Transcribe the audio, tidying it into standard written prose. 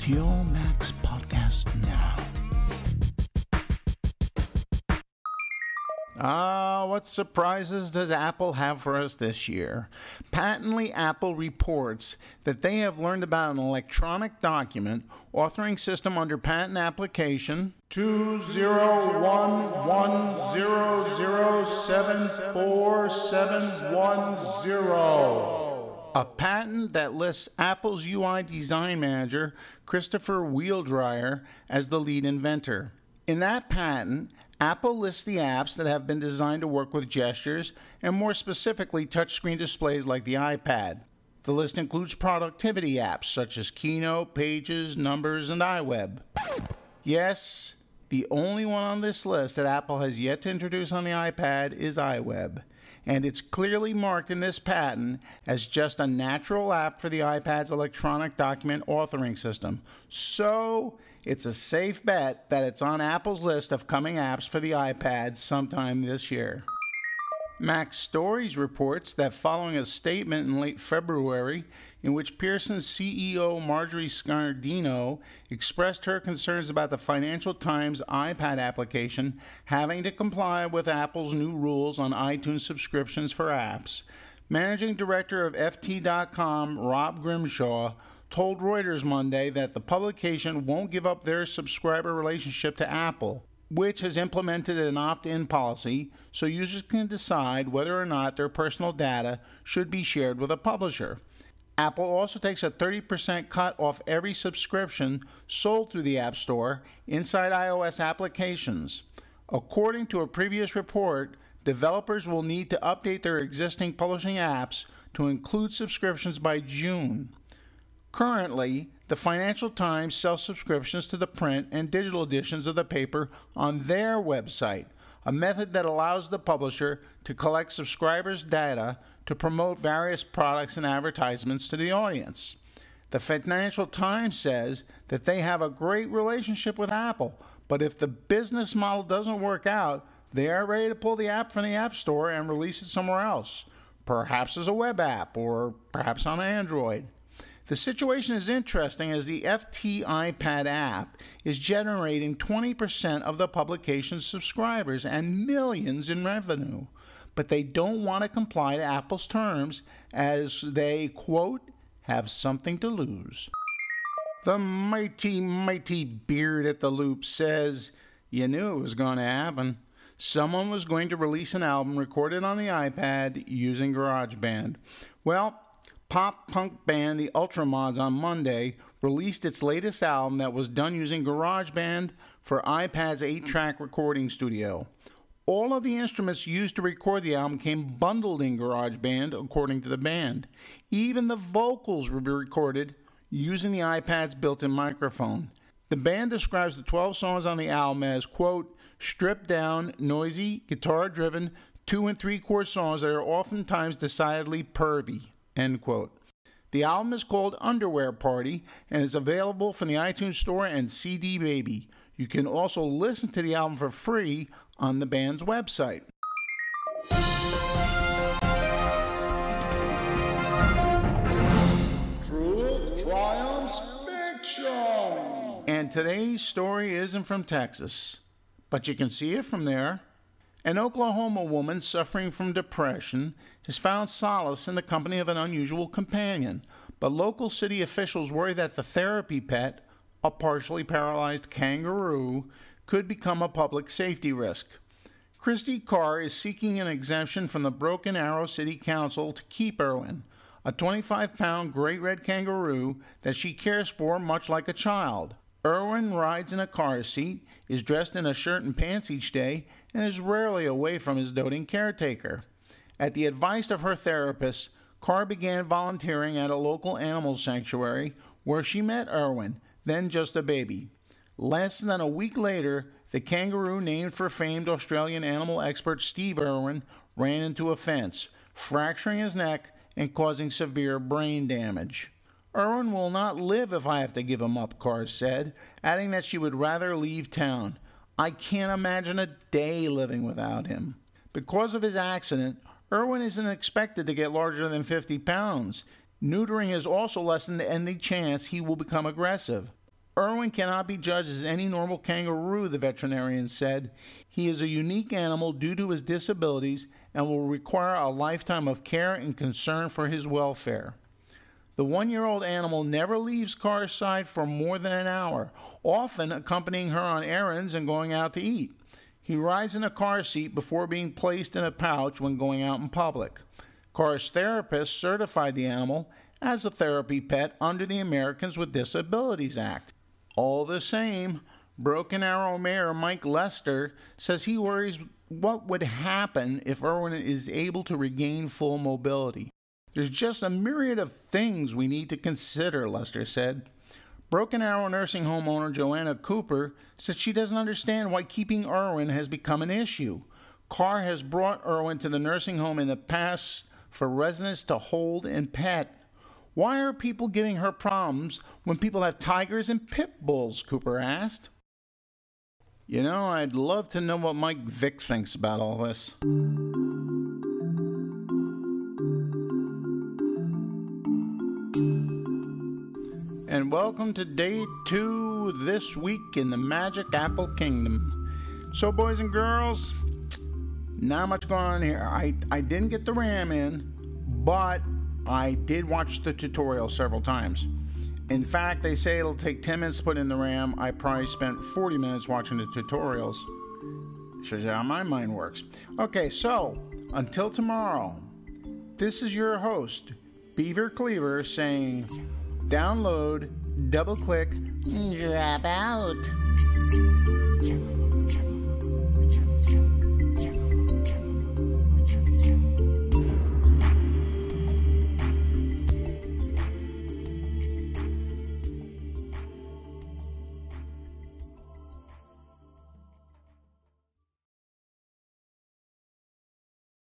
to your Max Podcast Now. What surprises does Apple have for us this year? Patently, Apple reports that they have learned about an electronic document authoring system under patent application 20110074710. A patent that lists Apple's UI design manager, Christopher Wheeldryer, as the lead inventor. In that patent, Apple lists the apps that have been designed to work with gestures, and more specifically, touchscreen displays like the iPad. The list includes productivity apps such as Keynote, Pages, Numbers, and iWeb. Yes, the only one on this list that Apple has yet to introduce on the iPad is iWeb, and it's clearly marked in this patent as just a natural app for the iPad's electronic document authoring system. So, it's a safe bet that it's on Apple's list of coming apps for the iPad sometime this year. Mac Stories reports that following a statement in late February in which Pearson's CEO Marjorie Scardino expressed her concerns about the Financial Times iPad application having to comply with Apple's new rules on iTunes subscriptions for apps, Managing Director of FT.com Rob Grimshaw told Reuters Monday that the publication won't give up their subscriber relationship to Apple, which has implemented an opt-in policy so users can decide whether or not their personal data should be shared with a publisher. Apple also takes a 30% cut off every subscription sold through the App Store inside iOS applications. According to a previous report, developers will need to update their existing publishing apps to include subscriptions by June. Currently, the Financial Times sells subscriptions to the print and digital editions of the paper on their website, a method that allows the publisher to collect subscribers' data to promote various products and advertisements to the audience. The Financial Times says that they have a great relationship with Apple, but if the business model doesn't work out, they are ready to pull the app from the App Store and release it somewhere else, perhaps as a web app or perhaps on Android. The situation is interesting as the FT iPad app is generating 20% of the publication's subscribers and millions in revenue, but they don't want to comply to Apple's terms as they, quote, have something to lose. The mighty beard at the loop says, you knew it was going to happen. Someone was going to release an album recorded on the iPad using GarageBand. Well, pop-punk band The Ultramods on Monday released its latest album that was done using GarageBand for iPad's 8-track recording studio. All of the instruments used to record the album came bundled in GarageBand, according to the band. Even the vocals were recorded using the iPad's built-in microphone. The band describes the 12 songs on the album as, quote, stripped-down, noisy, guitar-driven, 2- and 3-chord songs that are oftentimes decidedly pervy. End quote. The album is called Underwear Party and is available from the iTunes Store and CD Baby. You can also listen to the album for free on the band's website. Truth triumphs fiction. And today's story isn't from Texas, but you can see it from there. An Oklahoma woman suffering from depression has found solace in the company of an unusual companion, but local city officials worry that the therapy pet, a partially paralyzed kangaroo, could become a public safety risk. Christy Carr is seeking an exemption from the Broken Arrow City Council to keep Irwin, a 25-pound great red kangaroo that she cares for much like a child. Irwin rides in a car seat, is dressed in a shirt and pants each day, and is rarely away from his doting caretaker. At the advice of her therapist, Carr began volunteering at a local animal sanctuary where she met Irwin, then just a baby. Less than a week later, the kangaroo named for famed Australian animal expert Steve Irwin ran into a fence, fracturing his neck and causing severe brain damage. Irwin will not live if I have to give him up, Carr said, adding that she would rather leave town. I can't imagine a day living without him. Because of his accident, Irwin isn't expected to get larger than 50 pounds. Neutering has also lessened any chance he will become aggressive. Irwin cannot be judged as any normal kangaroo, the veterinarian said. He is a unique animal due to his disabilities and will require a lifetime of care and concern for his welfare. The 1-year-old animal never leaves Car's side for more than an hour, often accompanying her on errands and going out to eat. He rides in a car seat before being placed in a pouch when going out in public. Car's therapist certified the animal as a therapy pet under the Americans with Disabilities Act. All the same, Broken Arrow Mayor Mike Lester says he worries what would happen if Irwin is able to regain full mobility. There's just a myriad of things we need to consider, Lester said. Broken Arrow nursing home owner Joanna Cooper said she doesn't understand why keeping Irwin has become an issue. Carr has brought Irwin to the nursing home in the past for residents to hold and pet. Why are people giving her problems when people have tigers and pit bulls? Cooper asked. You know, I'd love to know what Mike Vick thinks about all this. And welcome to day 2 this week in the Magic Apple Kingdom. So, boys and girls, not much going on here. I didn't get the RAM in, but I did watch the tutorial several times. In fact, they say it'll take 10 minutes to put in the RAM. I probably spent 40 minutes watching the tutorials. Shows you how my mind works. Okay, so until tomorrow, this is your host, Beaver Cleaver, saying download, double click, drop out.